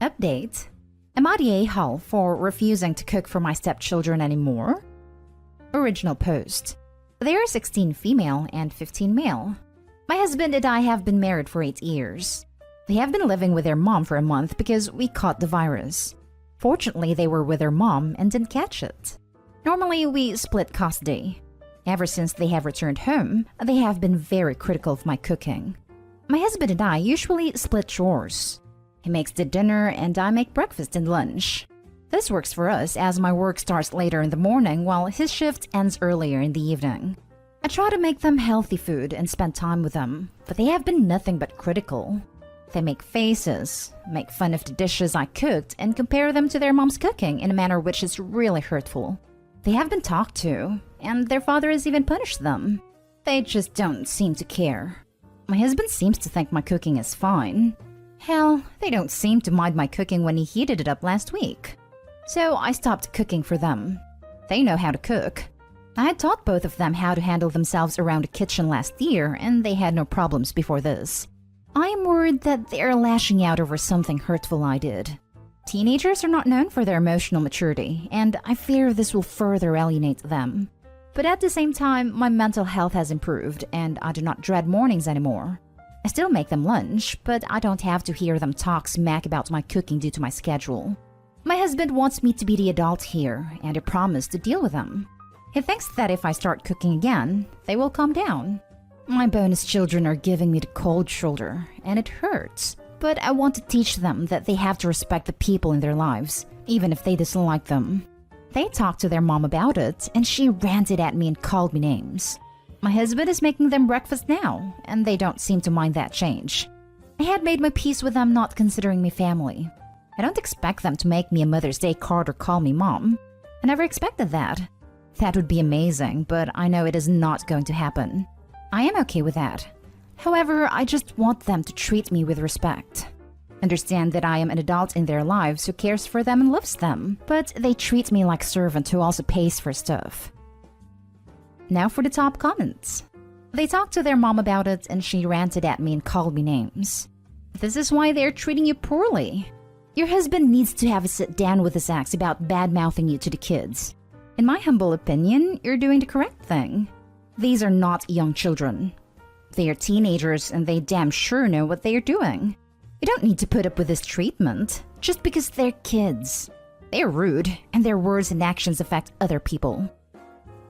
Update. Am I the a-hole for refusing to cook for my stepchildren anymore? Original post. They are 16 female and 15 male. My husband and I have been married for 8 years. They have been living with their mom for a month because we caught the virus. Fortunately, they were with their mom and didn't catch it. Normally, we split custody. Ever since they have returned home, they have been very critical of my cooking. My husband and I usually split chores. He makes the dinner and I make breakfast and lunch. This works for us as my work starts later in the morning while his shift ends earlier in the evening. I try to make them healthy food and spend time with them, but they have been nothing but critical. They make faces, make fun of the dishes I cooked, and compare them to their mom's cooking in a manner which is really hurtful. They have been talked to, and their father has even punished them. They just don't seem to care. My husband seems to think my cooking is fine. Hell, they don't seem to mind my cooking when he heated it up last week. So I stopped cooking for them. They know how to cook. I had taught both of them how to handle themselves around a kitchen last year, and they had no problems before this. I am worried that they are lashing out over something hurtful I did. Teenagers are not known for their emotional maturity, and I fear this will further alienate them. But at the same time, my mental health has improved, and I do not dread mornings anymore. I still make them lunch, but I don't have to hear them talk smack about my cooking due to my schedule. My husband wants me to be the adult here, and I promise to deal with them. He thinks that if I start cooking again, they will calm down. My bonus children are giving me the cold shoulder, and it hurts. But I want to teach them that they have to respect the people in their lives, even if they dislike them. They talked to their mom about it, and she ranted at me and called me names. My husband is making them breakfast now, and they don't seem to mind that change. I had made my peace with them not considering me family. I don't expect them to make me a Mother's Day card or call me mom. I never expected that. That would be amazing, but I know it is not going to happen. I am okay with that. However, I just want them to treat me with respect. Understand that I am an adult in their lives who cares for them and loves them, but they treat me like a servant who also pays for stuff. Now for the top comments. They talked to their mom about it and she ranted at me and called me names. This is why they're treating you poorly. Your husband needs to have a sit down with his ex about bad-mouthing you to the kids. In my humble opinion, you're doing the correct thing. These are not young children. They are teenagers and they damn sure know what they are doing. You don't need to put up with this treatment just because they're kids. They're rude and their words and actions affect other people.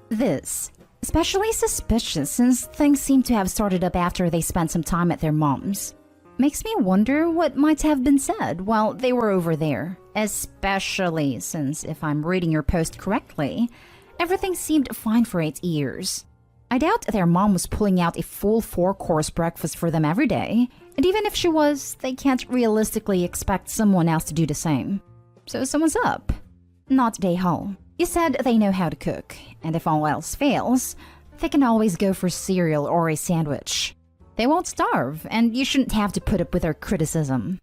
This, especially suspicious since things seem to have started up after they spent some time at their mom's. Makes me wonder what might have been said while they were over there, especially since if I'm reading your post correctly, everything seemed fine for 8 years. I doubt their mom was pulling out a full 4-course breakfast for them every day, and even if she was, they can't realistically expect someone else to do the same. So someone's up. Not day-hole. You said they know how to cook, and if all else fails, they can always go for cereal or a sandwich. They won't starve, and you shouldn't have to put up with their criticism.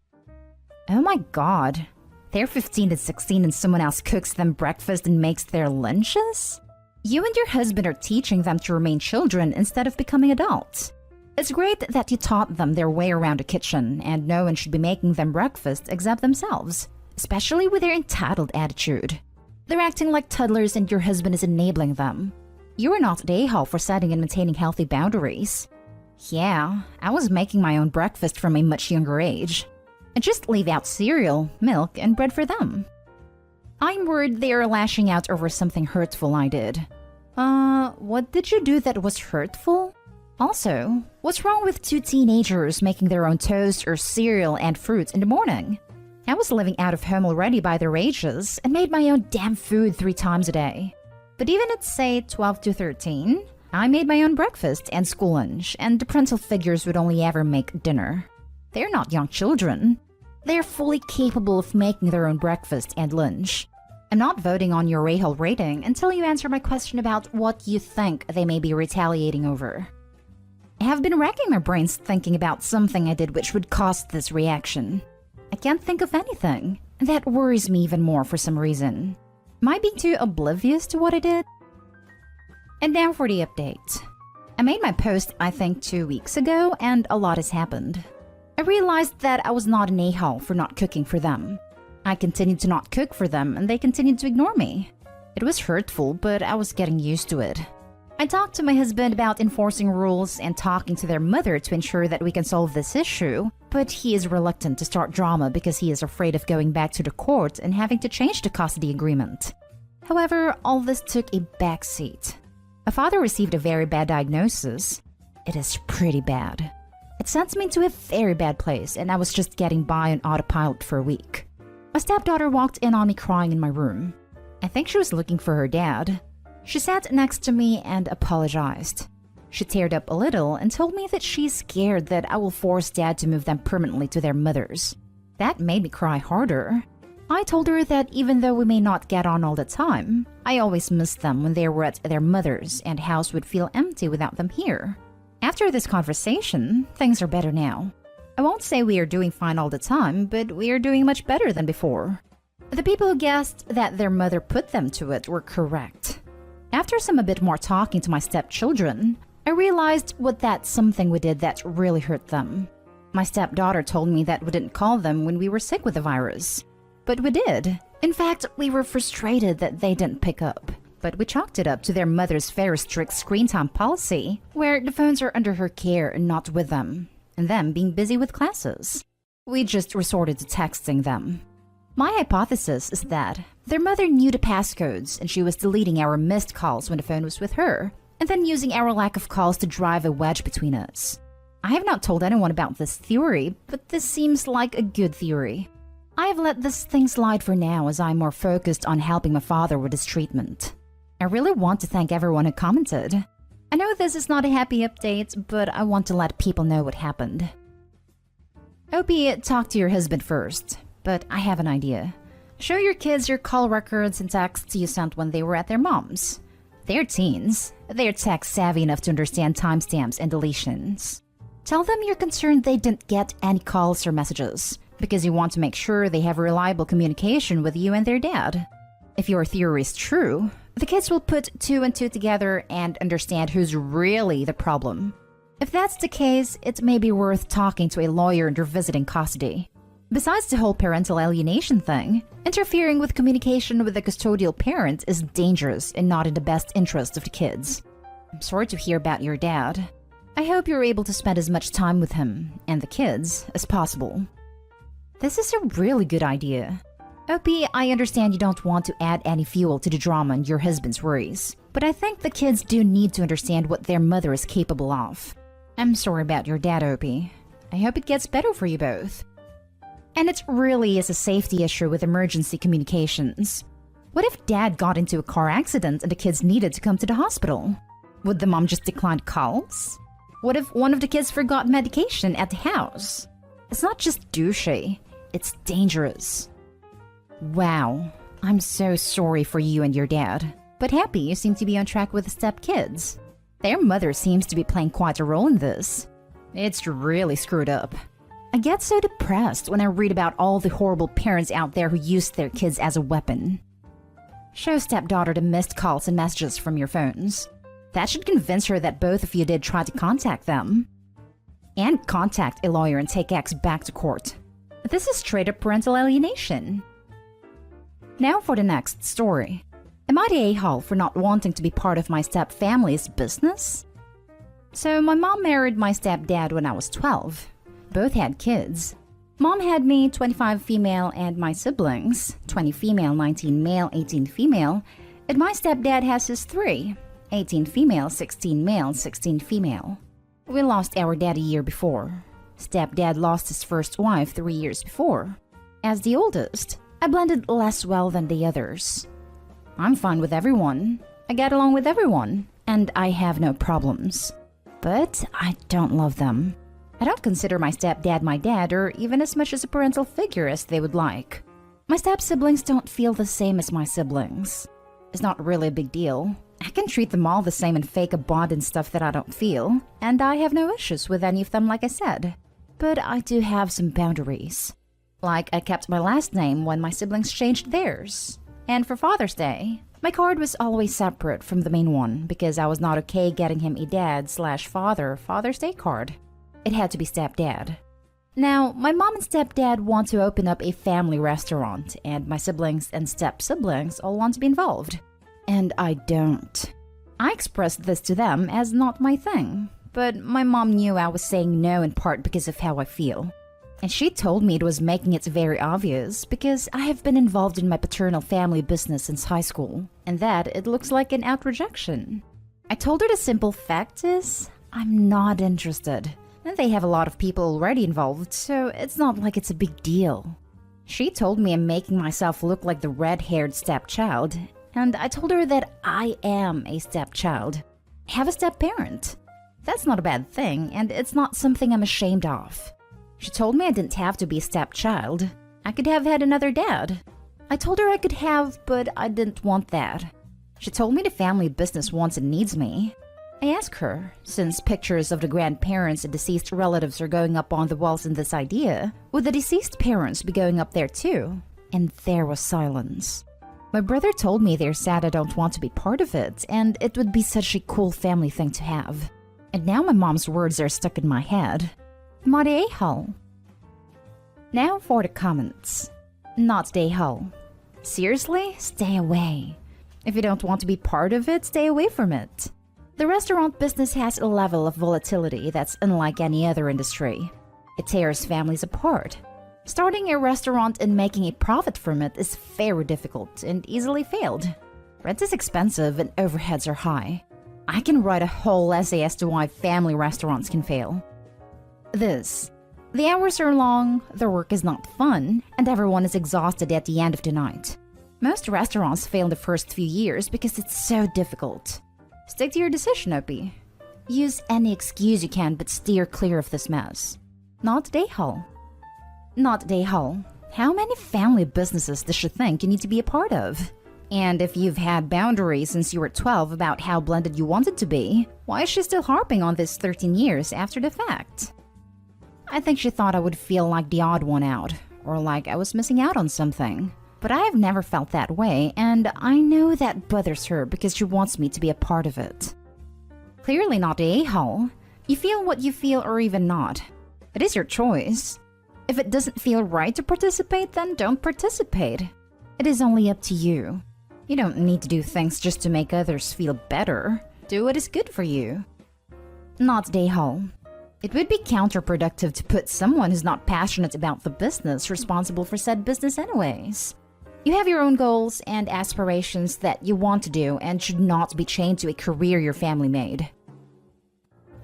Oh my god. They're 15 and 16 and someone else cooks them breakfast and makes their lunches? You and your husband are teaching them to remain children instead of becoming adults. It's great that you taught them their way around a kitchen, and no one should be making them breakfast except themselves, especially with their entitled attitude. They're acting like toddlers and your husband is enabling them. You are not the a-hole for setting and maintaining healthy boundaries. Yeah, I was making my own breakfast from a much younger age. I just leave out cereal, milk, and bread for them. I'm worried they are lashing out over something hurtful I did. What did you do that was hurtful? Also, what's wrong with 2 teenagers making their own toast or cereal and fruit in the morning? I was living out of home already by their ages and made my own damn food 3 times a day. But even at say 12 to 13, I made my own breakfast and school lunch, and the parental figures would only ever make dinner. They're not young children. They're fully capable of making their own breakfast and lunch. I'm not voting on your a-hole rating until you answer my question about what you think they may be retaliating over. I have been racking my brains thinking about something I did which would cause this reaction. I can't think of anything. That worries me even more for some reason. Am I being too oblivious to what I did? And now for the update. I made my post I think 2 weeks ago and a lot has happened. I realized that I was not an a-hole for not cooking for them. I continued to not cook for them and they continued to ignore me. It was hurtful, but I was getting used to it. I talked to my husband about enforcing rules and talking to their mother to ensure that we can solve this issue, but he is reluctant to start drama because he is afraid of going back to the court and having to change the custody agreement. However, all this took a backseat. My father received a very bad diagnosis. It is pretty bad. It sent me to a very bad place and I was just getting by on autopilot for a week. My stepdaughter walked in on me crying in my room. I think she was looking for her dad. She sat next to me and apologized. She teared up a little and told me that she's scared that I will force Dad to move them permanently to their mothers. That made me cry harder. I told her that even though we may not get on all the time, I always missed them when they were at their mothers and house would feel empty without them here. After this conversation, things are better now. I won't say we are doing fine all the time, but we are doing much better than before. The people who guessed that their mother put them to it were correct. After some a bit more talking to my stepchildren, I realized what that something we did that really hurt them. My stepdaughter told me that we didn't call them when we were sick with the virus. But we did. In fact, we were frustrated that they didn't pick up. But we chalked it up to their mother's very strict screen time policy, where the phones are under her care and not with them, and them being busy with classes. We just resorted to texting them. My hypothesis is that their mother knew the passcodes and she was deleting our missed calls when the phone was with her, and then using our lack of calls to drive a wedge between us. I have not told anyone about this theory, but this seems like a good theory. I have let this thing slide for now as I'm more focused on helping my father with his treatment. I really want to thank everyone who commented. I know this is not a happy update, but I want to let people know what happened. Opie, talk to your husband first, but I have an idea. Show your kids your call records and texts you sent when they were at their mom's. They're teens. They're tech savvy enough to understand timestamps and deletions. Tell them you're concerned they didn't get any calls or messages, because you want to make sure they have reliable communication with you and their dad. If your theory is true, the kids will put 2 and 2 together and understand who's really the problem. If that's the case, it may be worth talking to a lawyer and revisiting custody. Besides the whole parental alienation thing, interfering with communication with the custodial parent is dangerous and not in the best interest of the kids. I'm sorry to hear about your dad. I hope you're able to spend as much time with him and the kids as possible. This is a really good idea. Opie, I understand you don't want to add any fuel to the drama and your husband's worries, but I think the kids do need to understand what their mother is capable of. I'm sorry about your dad, Opie. I hope it gets better for you both. And it really is a safety issue with emergency communications. What if Dad got into a car accident and the kids needed to come to the hospital? Would the mom just decline calls? What if one of the kids forgot medication at the house? It's not just douchey, it's dangerous. Wow, I'm so sorry for you and your dad, but happy you seem to be on track with the stepkids. Their mother seems to be playing quite a role in this. It's really screwed up. I get so depressed when I read about all the horrible parents out there who use their kids as a weapon. Show stepdaughter the missed calls and messages from your phones. That should convince her that both of you did try to contact them. And contact a lawyer and take X back to court. This is straight up parental alienation. Now for the next story. Am I the a-hole for not wanting to be part of my step-family's business? So my mom married my stepdad when I was 12. Both had kids. Mom had me, 25 female, and my siblings, 20 female, 19 male, 18 female, and my stepdad has his 3, 18 female, 16 male, 16 female. We lost our dad a year before. Stepdad lost his first wife 3 years before. As the oldest, I blended less well than the others. I'm fine with everyone. I get along with everyone, and I have no problems. But I don't love them. I don't consider my stepdad my dad or even as much as a parental figure as they would like. My step-siblings don't feel the same as my siblings. It's not really a big deal. I can treat them all the same and fake a bond and stuff that I don't feel, and I have no issues with any of them like I said. But I do have some boundaries. Like I kept my last name when my siblings changed theirs. And for Father's Day, my card was always separate from the main one because I was not okay getting him a dad/father Father's Day card. It had to be stepdad. Now, my mom and stepdad want to open up a family restaurant, and my siblings and step-siblings all want to be involved. And I don't. I expressed this to them as not my thing, but my mom knew I was saying no in part because of how I feel. And she told me it was making it very obvious because I have been involved in my paternal family business since high school, and that it looks like an out rejection. I told her the simple fact is, I'm not interested. And they have a lot of people already involved, so it's not like it's a big deal. She told me I'm making myself look like the red-haired stepchild, and I told her that I am a stepchild. I have a step-parent. That's not a bad thing, and it's not something I'm ashamed of. She told me I didn't have to be a stepchild. I could have had another dad. I told her I could have, but I didn't want that. She told me the family business wants and needs me. I asked her, since pictures of the grandparents and deceased relatives are going up on the walls in this idea, would the deceased parents be going up there too? And there was silence. My brother told me they're sad I don't want to be part of it, and it would be such a cool family thing to have. And now my mom's words are stuck in my head. Not a-hole. Now for the comments. Not a-hole. Seriously? Stay away. If you don't want to be part of it, stay away from it. The restaurant business has a level of volatility that's unlike any other industry. It tears families apart. Starting a restaurant and making a profit from it is very difficult and easily failed. Rent is expensive and overheads are high. I can write a whole essay as to why family restaurants can fail. The hours are long, the work is not fun, and everyone is exhausted at the end of the night. Most restaurants fail in the first few years because it's so difficult. Stick to your decision, Opie. Use any excuse you can, but steer clear of this mess. Not day-hole. Not day-hole. How many family businesses does you think you need to be a part of? And if you've had boundaries since you were 12 about how blended you wanted to be, why is she still harping on this 13 years after the fact? I think she thought I would feel like the odd one out, or like I was missing out on something. But I have never felt that way, and I know that bothers her because she wants me to be a part of it. Clearly not the a-hole. You feel what you feel or even not. It is your choice. If it doesn't feel right to participate, then don't participate. It is only up to you. You don't need to do things just to make others feel better. Do what is good for you. Not the a-hole. It would be counterproductive to put someone who's not passionate about the business responsible for said business anyways. You have your own goals and aspirations that you want to do and should not be chained to a career your family made.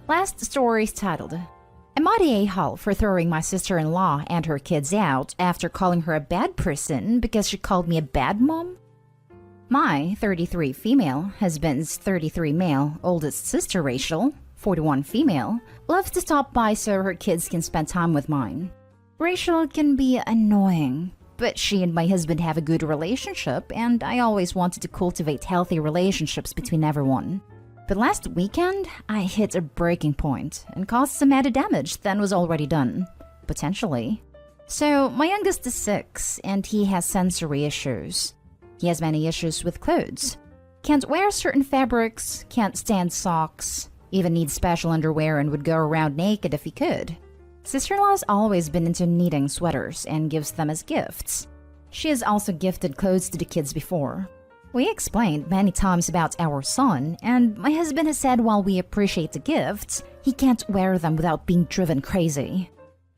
Last story is titled, Am I the a-hole for throwing my sister-in-law and her kids out after calling her a bad person because she called me a bad mom? My 33 female husband's 33 male oldest sister Rachel, 41 female, loves to stop by so her kids can spend time with mine. Rachel can be annoying, but she and my husband have a good relationship, and I always wanted to cultivate healthy relationships between everyone. But last weekend, I hit a breaking point and caused some added damage than was already done. Potentially. So, my youngest is 6, and he has sensory issues. He has many issues with clothes. Can't wear certain fabrics, can't stand socks, even needs special underwear and would go around naked if he could. Sister-in-law has always been into knitting sweaters and gives them as gifts. She has also gifted clothes to the kids before. We explained many times about our son, and my husband has said while we appreciate the gifts, he can't wear them without being driven crazy.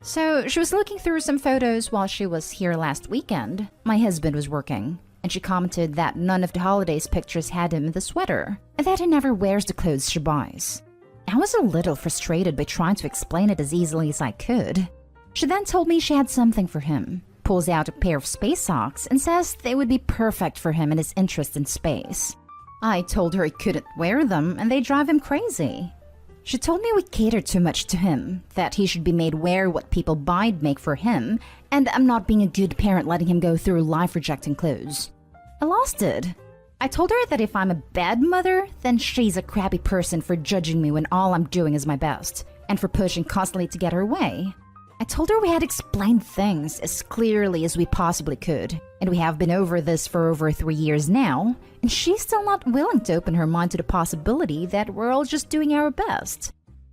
So she was looking through some photos while she was here last weekend. My husband was working, and she commented that none of the holidays pictures had him in the sweater, and that he never wears the clothes she buys. I was a little frustrated by trying to explain it as easily as I could. She then told me she had something for him, pulls out a pair of space socks and says they would be perfect for him and his interest in space. I told her he couldn't wear them and they drive him crazy. She told me we cater too much to him, that he should be made wear what people buy'd make for him, and I'm not being a good parent letting him go through life rejecting clothes. I lost it. I told her that if I'm a bad mother, then she's a crappy person for judging me when all I'm doing is my best, and for pushing constantly to get her way. I told her we had explained things as clearly as we possibly could, and we have been over this for over 3 years now, and she's still not willing to open her mind to the possibility that we're all just doing our best.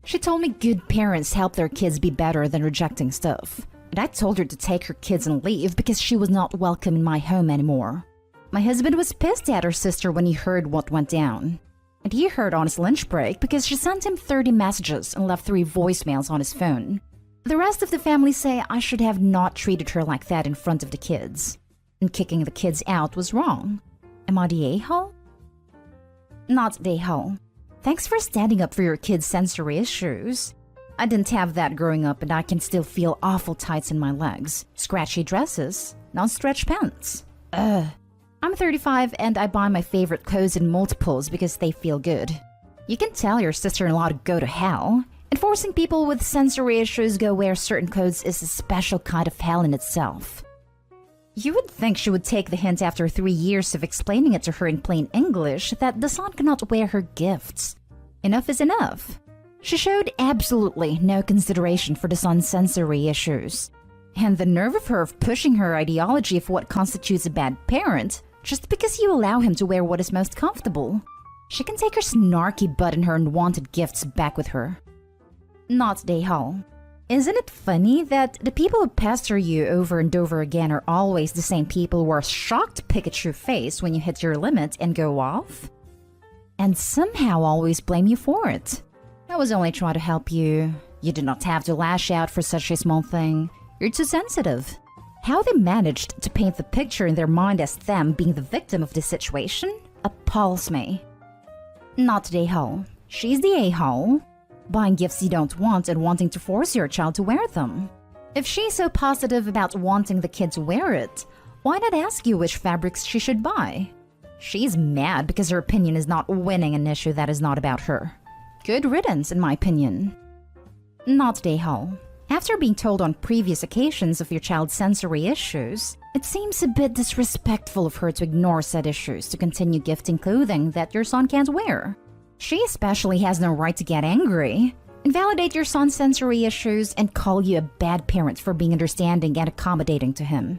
She told me good parents help their kids be better than rejecting stuff. And I told her to take her kids and leave because she was not welcome in my home anymore. My husband was pissed at her sister when he heard what went down. And he heard on his lunch break because she sent him 30 messages and left 3 voicemails on his phone. The rest of the family say I should have not treated her like that in front of the kids. And kicking the kids out was wrong. Am I the a-hole? Not the a-hole. Thanks for standing up for your kids' sensory issues. I didn't have that growing up and I can still feel awful tights in my legs, scratchy dresses, non-stretch pants. I'm 35 and I buy my favorite clothes in multiples because they feel good. You can tell your sister-in-law to go to hell. And forcing people with sensory issues go wear certain clothes is a special kind of hell in itself. You would think she would take the hint after 3 years of explaining it to her in plain English that the son cannot wear her gifts. Enough is enough. She showed absolutely no consideration for the son's sensory issues. And the nerve of her of pushing her ideology of what constitutes a bad parent just because you allow him to wear what is most comfortable. She can take her snarky butt and her unwanted gifts back with her. Not the a-hole. Isn't it funny that the people who pester you over and over again are always the same people who are shocked to pick at your face when you hit your limit and go off? And somehow always blame you for it. I was only trying to help you. You did not have to lash out for such a small thing. You're too sensitive. How they managed to paint the picture in their mind as them being the victim of this situation appalls me. Not the a-hole. She's the a-hole. Buying gifts you don't want and wanting to force your child to wear them. If she's so positive about wanting the kid to wear it, why not ask you which fabrics she should buy? She's mad because her opinion is not winning an issue that is not about her. Good riddance, in my opinion. Not the a-hole. After being told on previous occasions of your child's sensory issues, it seems a bit disrespectful of her to ignore said issues to continue gifting clothing that your son can't wear. She especially has no right to get angry, invalidate your son's sensory issues, and call you a bad parent for being understanding and accommodating to him.